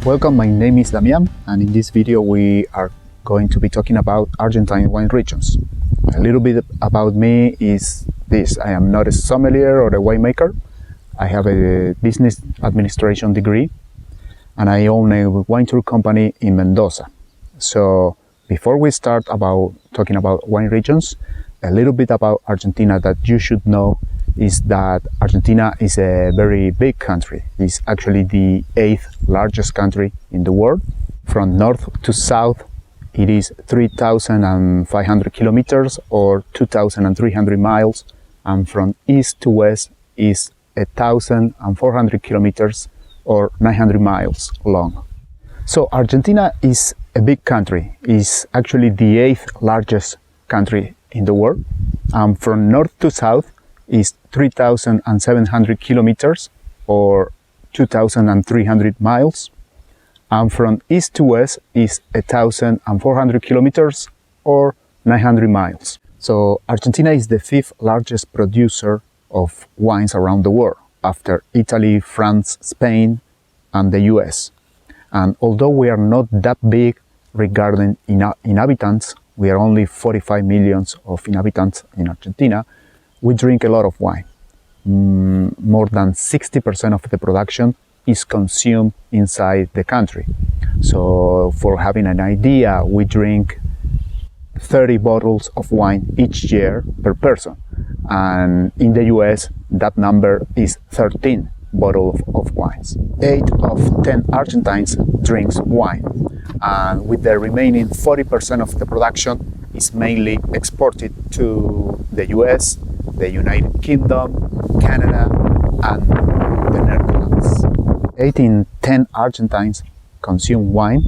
Welcome, my name is Damian, and in this video we are going to be talking about Argentine wine regions. A little bit about me is this: I am not a sommelier or a winemaker. I have a business administration degree, and I own a wine tour company in Mendoza. So before we start about talking about wine regions, a little bit about Argentina that you should know is that Argentina is a very big country. It's actually the 8th largest country in the world. From north to south, it is 3,500 kilometers or 2,300 miles, and from east to west is 1,400 kilometers or 900 miles long. So Argentina is a big country. It's actually the 8th largest country in the world. From north to south is 3,700 kilometers or 2,300 miles. And from east to west is 1,400 kilometers or 900 miles. So Argentina is the 5th largest producer of wines around the world, after Italy, France, Spain, and the US. And although we are not that big regarding inhabitants, we are only 45 million of inhabitants in Argentina, we drink a lot of wine. More than 60% of the production is consumed inside the country. So for having an idea, we drink 30 bottles of wine each year per person. And in the US, that number is 13 bottles of wines. 8 of 10 Argentines drinks wine. And with the remaining 40% of the production is mainly exported to the US, the United Kingdom, Canada, and the Netherlands. 8 in 10 Argentines consume wine,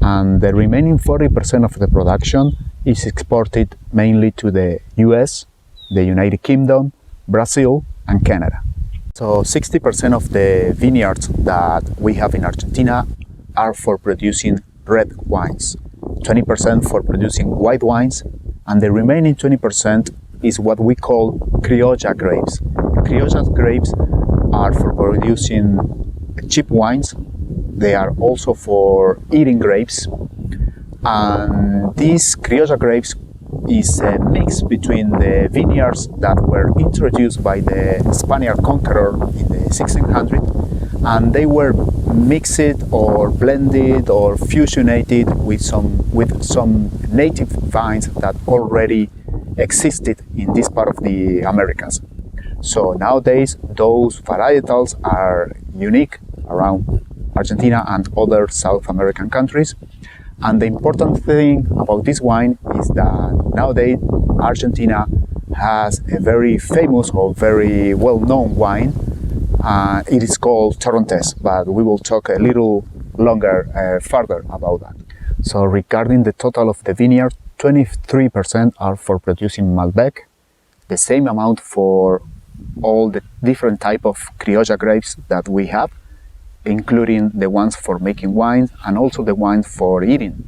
and the remaining 40% of the production is exported mainly to the US, the United Kingdom, Brazil, and Canada. So 60% of the vineyards that we have in Argentina are for producing red wines, 20% for producing white wines, and the remaining 20% is what we call Criolla grapes. Criolla grapes are for producing cheap wines. They are also for eating grapes. And these Criolla grapes is a mix between the vineyards that were introduced by the Spanish conqueror in the 1600s, and they were mixed or blended or fusionated with some native vines that already existed in this part of the Americas. So nowadays those varietals are unique around Argentina and other South American countries. And the important thing about this wine is that nowadays Argentina has a very famous or very well-known wine. It is called Torrontés, but we will talk a little longer further about that. So regarding the total of the vineyard, 23% are for producing Malbec, the same amount for all the different type of Criolla grapes that we have, including the ones for making wine and also the ones for eating.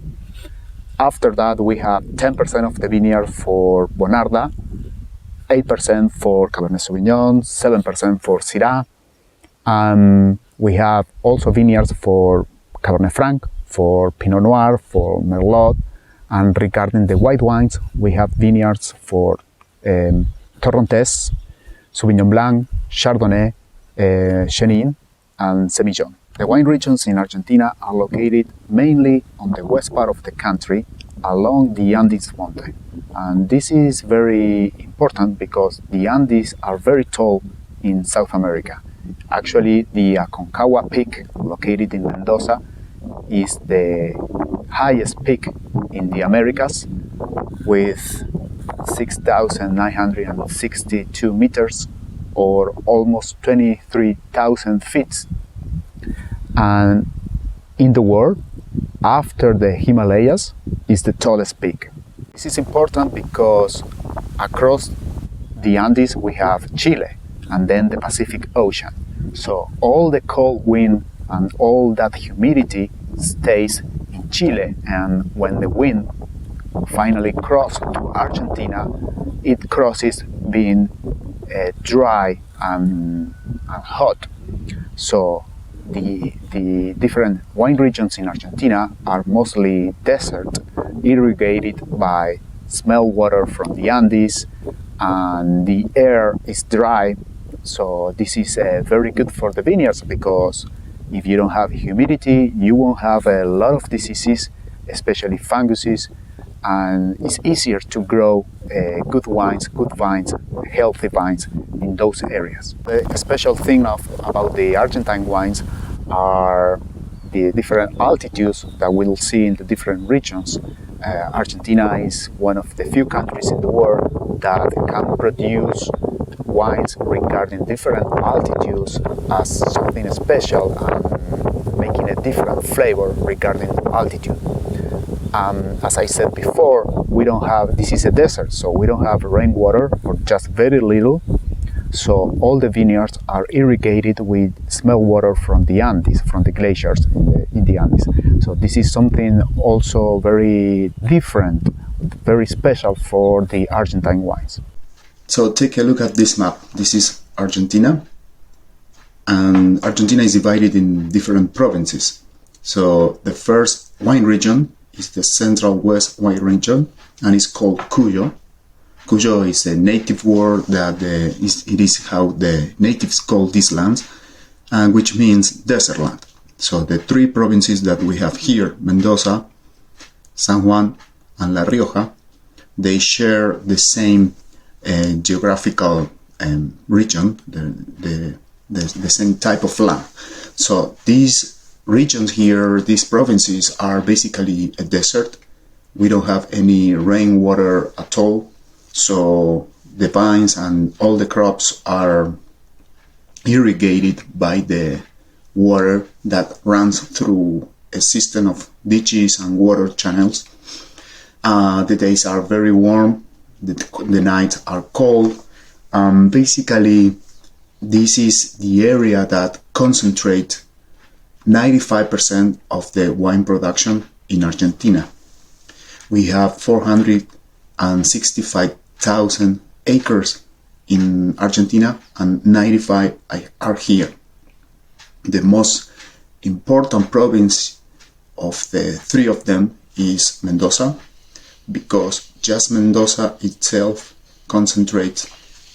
After that, we have 10% of the vineyard for Bonarda, 8% for Cabernet Sauvignon, 7% for Syrah. We have also vineyards for Cabernet Franc, for Pinot Noir, for Merlot. And regarding the white wines, we have vineyards for Torrontés, Sauvignon Blanc, Chardonnay, Chenin, and Semillon. The wine regions in Argentina are located mainly on the west part of the country along the Andes mountain. And this is very important because the Andes are very tall in South America. Actually, the Aconcagua peak, located in Mendoza, is the highest peak in the Americas with 6,962 meters or almost 23,000 feet. And in the world, after the Himalayas, is the tallest peak. This is important because across the Andes we have Chile and then the Pacific Ocean. So all the cold wind and all that humidity stays in Chile, and when the wind finally crosses to Argentina, it crosses being dry and hot. So the different wine regions in Argentina are mostly desert, irrigated by smell water from the Andes, and the air is dry. So this is very good for the vineyards, because if you don't have humidity, you won't have a lot of diseases, especially funguses, and it's easier to grow good wines, good vines, healthy vines in those areas. The special thing about the Argentine wines are the different altitudes that we'll see in the different regions. Argentina is one of the few countries in the world that can produce wines regarding different altitudes as something special and making a different flavor regarding altitude. As I said before, this is a desert, so we don't have rainwater, or just very little. So all the vineyards are irrigated with smell water from the Andes, from the glaciers in the Andes. So this is something also very different, very special for the Argentine wines. So take a look at this map. This is Argentina, and Argentina is divided in different provinces. So the first wine region is the Central West wine region, and it's called Cuyo. Cuyo is a native word that it is how the natives call these lands, and which means desert land. So the three provinces that we have here, Mendoza, San Juan, and La Rioja, they share the same geographical region, the same type of land. So these regions here, these provinces, are basically a desert. We don't have any rainwater at all, so the vines and all the crops are irrigated by the water that runs through a system of ditches and water channels. The days are very warm, the nights are cold. Basically, this is the area that concentrates 95% of the wine production in Argentina. We have 465,000 acres in Argentina, and 95 are here. The most important province of the three of them is Mendoza, because just Mendoza itself concentrates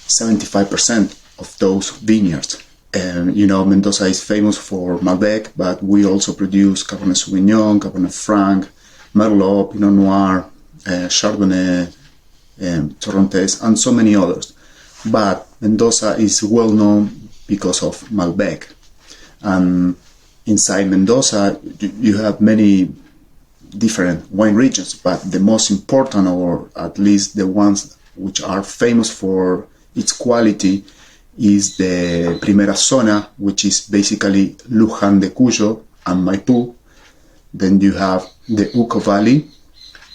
75% of those vineyards. And Mendoza is famous for Malbec, but we also produce Cabernet Sauvignon, Cabernet Franc, Merlot, Pinot Noir, Chardonnay, Torrontés, and so many others. But Mendoza is well known because of Malbec. And inside Mendoza, you have many different wine regions, but the most important, or at least the ones which are famous for its quality, is the Primera Zona, which is basically Luján de Cuyo and Maipú. Then you have the Uco Valley,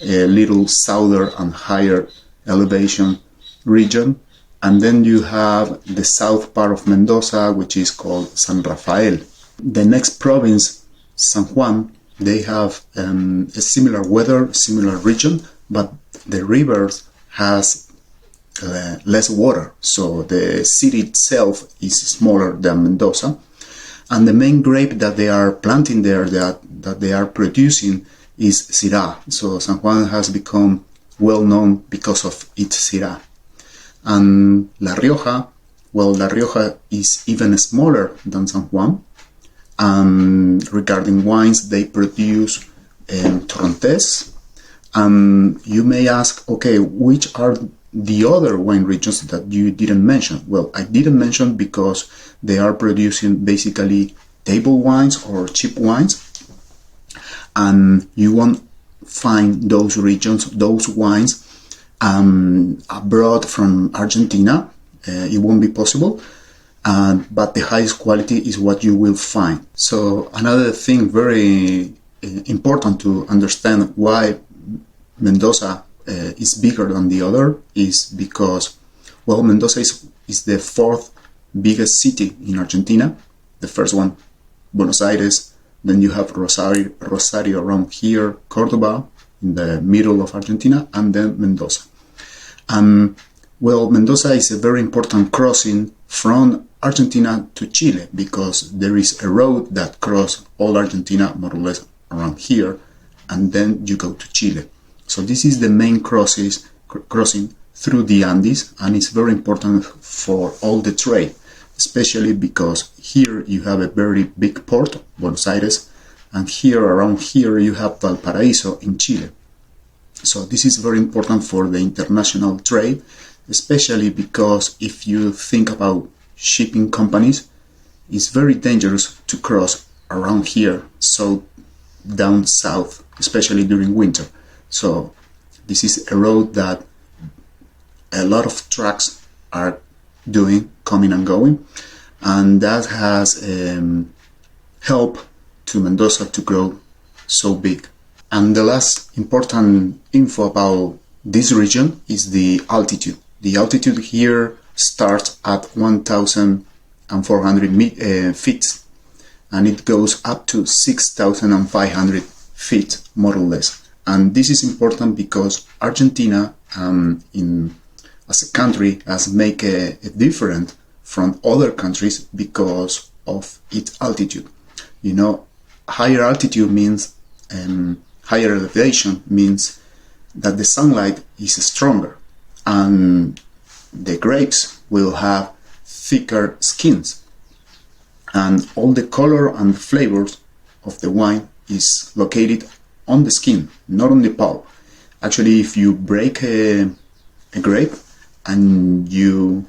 a little southern and higher elevation region. And then you have the south part of Mendoza, which is called San Rafael. The next province, San Juan, they have a similar weather, similar region, but the rivers has less water, so the city itself is smaller than Mendoza. And the main grape that they are planting there, that they are producing, is Syrah. So San Juan has become well known because of its Syrah. And La Rioja, well, La Rioja is even smaller than San Juan. And regarding wines, they produce Torrontés. And you may ask, okay, which are the other wine regions that you didn't mention? Well, I didn't mention because they are producing basically table wines or cheap wines, and you won't find those regions, those wines abroad from Argentina. It won't be possible, but the highest quality is what you will find. So another thing very important to understand why Mendoza is bigger than the other is because, well, Mendoza is the fourth biggest city in Argentina. The first one, Buenos Aires. Then you have Rosario around here, Cordoba in the middle of Argentina, and then Mendoza. Well, Mendoza is a very important crossing from Argentina to Chile, because there is a road that crosses all Argentina, more or less around here, and then you go to Chile. So this is the main crossing through the Andes, and it's very important for all the trade, especially because here you have a very big port, Buenos Aires, and here, around here, you have Valparaiso in Chile. So this is very important for the international trade, especially because if you think about shipping companies, it's very dangerous to cross around here, so down south, especially during winter. So this is a road that a lot of trucks are doing, coming and going, and that has helped to Mendoza to grow so big. And the last important info about this region is the altitude. The altitude here starts at 1,400 feet, and it goes up to 6,500 feet, more or less. And this is important because Argentina, as a country, has made a difference from other countries because of its altitude. You know, higher altitude means higher elevation means that the sunlight is stronger, and the grapes will have thicker skins, and all the color and flavors of the wine is located on the skin, not on the pulp. Actually, if you break a grape and you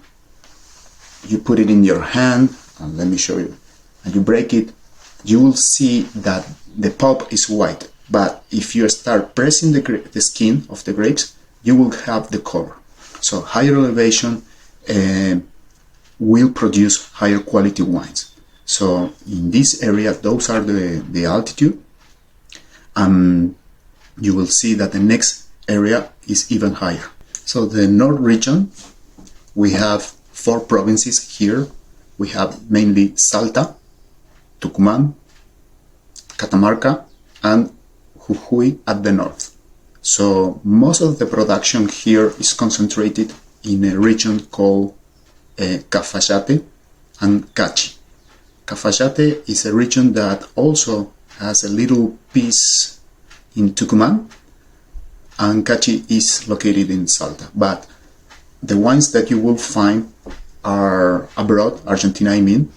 put it in your hand, and let me show you, and you break it, you will see that the pulp is white. But if you start pressing the skin of the grapes, you will have the color. So higher elevation will produce higher quality wines. So in this area, those are the altitude. You will see that the next area is even higher. So the North region, we have 4 provinces here. We have mainly Salta, Tucumán, Catamarca, and Jujuy at the north. So most of the production here is concentrated in a region called Cafayate and Cachi. Cafayate is a region that also has a little piece in Tucumán, and Cachi is located in Salta. But the wines that you will find are abroad, Argentina I mean,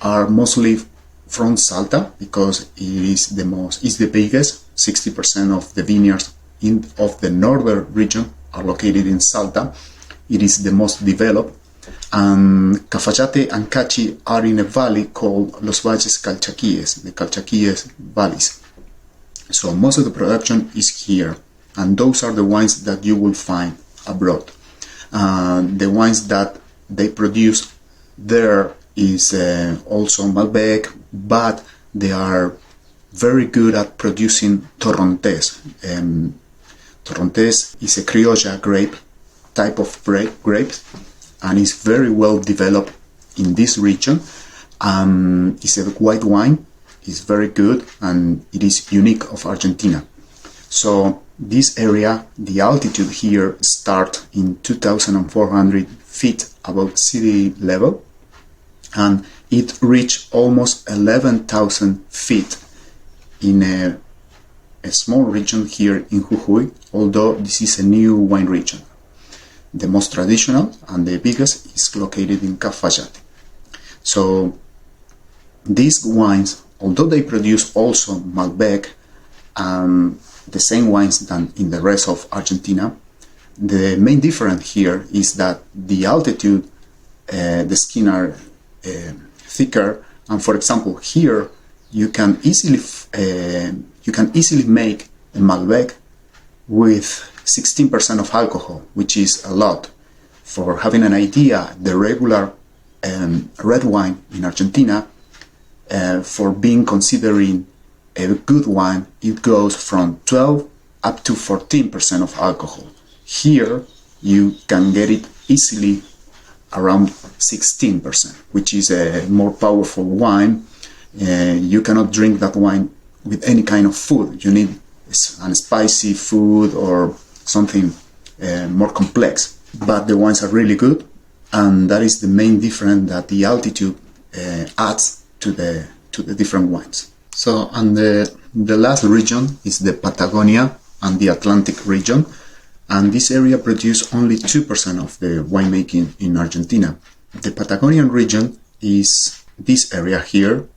are mostly from Salta, because it is the biggest. 60% of the vineyards of the northern region are located in Salta. It is the most developed. And Cafayate and Cachi are in a valley called Los Valles Calchaquíes, the Calchaquíes valleys. So most of the production is here, and those are the wines that you will find abroad. The wines that they produce there is also Malbec, but they are very good at producing Torrontés. Torrontés is a criolla grape, type of grape, and is very well developed in this region. It's a white wine, it's very good, and it is unique of Argentina. So this area, the altitude here starts in 2,400 feet above sea level, and it reached almost 11,000 feet in a small region here in Jujuy, although this is a new wine region. The most traditional and the biggest is located in Cafayate. So these wines, although they produce also Malbec and the same wines than in the rest of Argentina, the main difference here is that the altitude, the skin are thicker, and for example here you can easily make a Malbec with 16% of alcohol, which is a lot. For having an idea, the regular red wine in Argentina, for being considering a good wine, it goes from 12 up to 14% of alcohol. Here you can get it easily around 16%, which is a more powerful wine. You cannot drink that wine with any kind of food. You need a spicy food or something more complex. But the wines are really good, and that is the main difference that the altitude adds to the different wines. So, and the last region is the Patagonia and the Atlantic region, and this area produces only 2% of the winemaking in Argentina. The Patagonian region is this area here,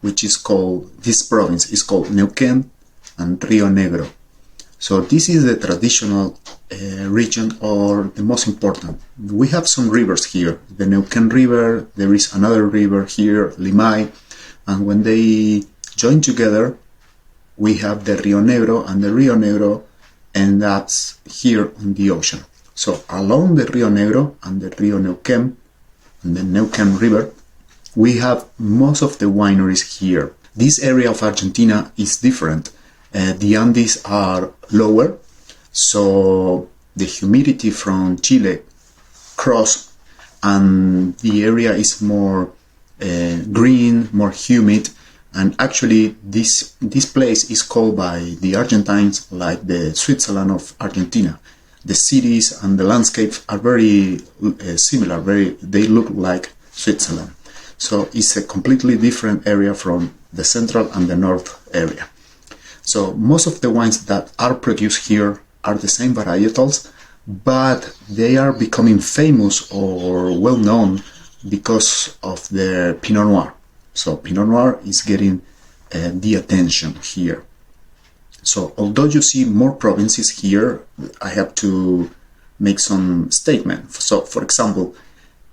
which is called, this province is called Neuquén and Rio Negro. So this is the traditional region, or the most important. We have some rivers here. The Neuquén River, there is another river here, Limay, and when they join together, we have the Rio Negro, and the Rio Negro ends up here on the ocean. So along the Rio Negro and the Rio Neuquén and the Neuquén River, we have most of the wineries here. This area of Argentina is different. The Andes are lower, so the humidity from Chile cross, and the area is more green, more humid, and actually this place is called by the Argentines like the Switzerland of Argentina. The cities and the landscapes are very similar, they look like Switzerland. So it's a completely different area from the central and the north area. So most of the wines that are produced here are the same varietals, but they are becoming famous or well known because of their Pinot Noir. So Pinot Noir is getting the attention here. So although you see more provinces here, I have to make some statements. So for example,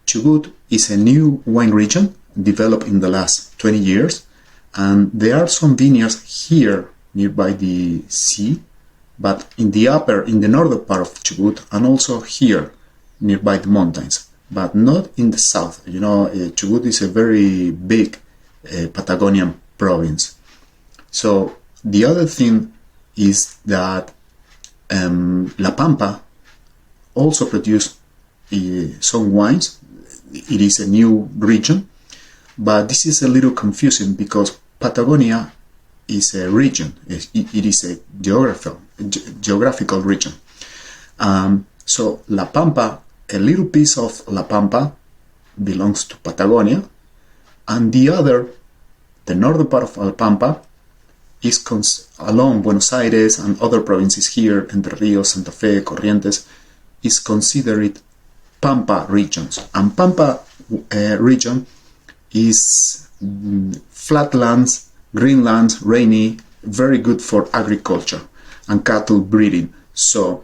Chubut is a new wine region developed in the last 20 years, and there are some vineyards here nearby the sea, but in the northern part of Chubut, and also here nearby the mountains, but not in the south. You know, Chubut is a very big Patagonian province. So the other thing is that La Pampa also produce some wines. It is a new region, but this is a little confusing because Patagonia is a region. It is a geographical region. So La Pampa, a little piece of La Pampa belongs to Patagonia, and the northern part of La Pampa is along Buenos Aires and other provinces here, Entre Rios, Santa Fe, Corrientes, is considered Pampa regions. And Pampa region is flatlands, greenlands, rainy, very good for agriculture and cattle breeding. So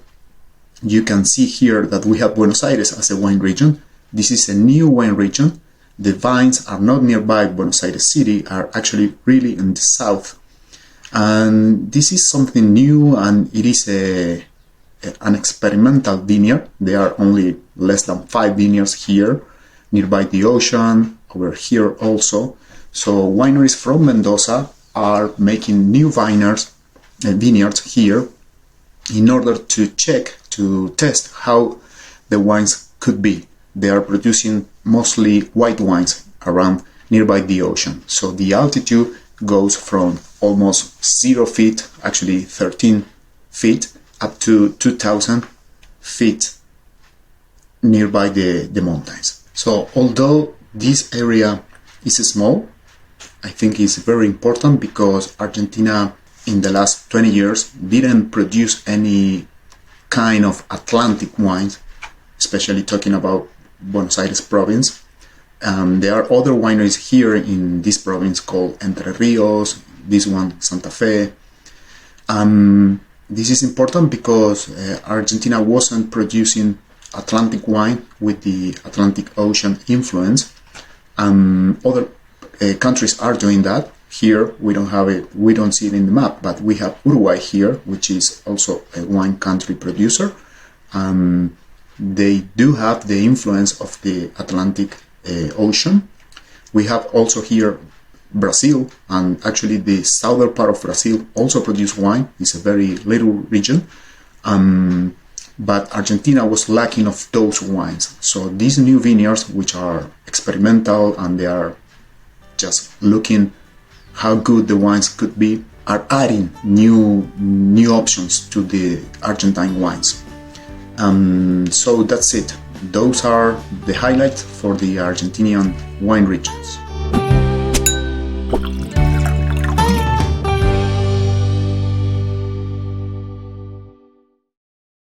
you can see here that we have Buenos Aires as a wine region. This is a new wine region. The vines are not nearby Buenos Aires city, are actually really in the south. And this is something new, and it is an experimental vineyard. There are only less than 5 vineyards here, nearby the ocean, over here also. So wineries from Mendoza are making new vineyards here in order to test how the wines could be. They are producing mostly white wines around nearby the ocean. So the altitude goes from almost 0 feet, actually 13 feet, up to 2,000 feet nearby the mountains. So although this area is small, I think it's very important because Argentina in the last 20 years didn't produce any kind of Atlantic wines, especially talking about Buenos Aires province. There are other wineries here in this province called Entre Rios, this one Santa Fe. This is important because Argentina wasn't producing Atlantic wine with the Atlantic Ocean influence. Other countries are doing that. Here we don't have it, we don't see it in the map, but we have Uruguay here, which is also a wine country producer. They do have the influence of the Atlantic Ocean. We have also here Brazil, and actually the southern part of Brazil also produce wine. It's a very little region, but Argentina was lacking of those wines. So these new vineyards, which are experimental and they are just looking how good the wines could be, are adding new options to the Argentine wines. So that's it. those are the highlights for the Argentinian wine regions.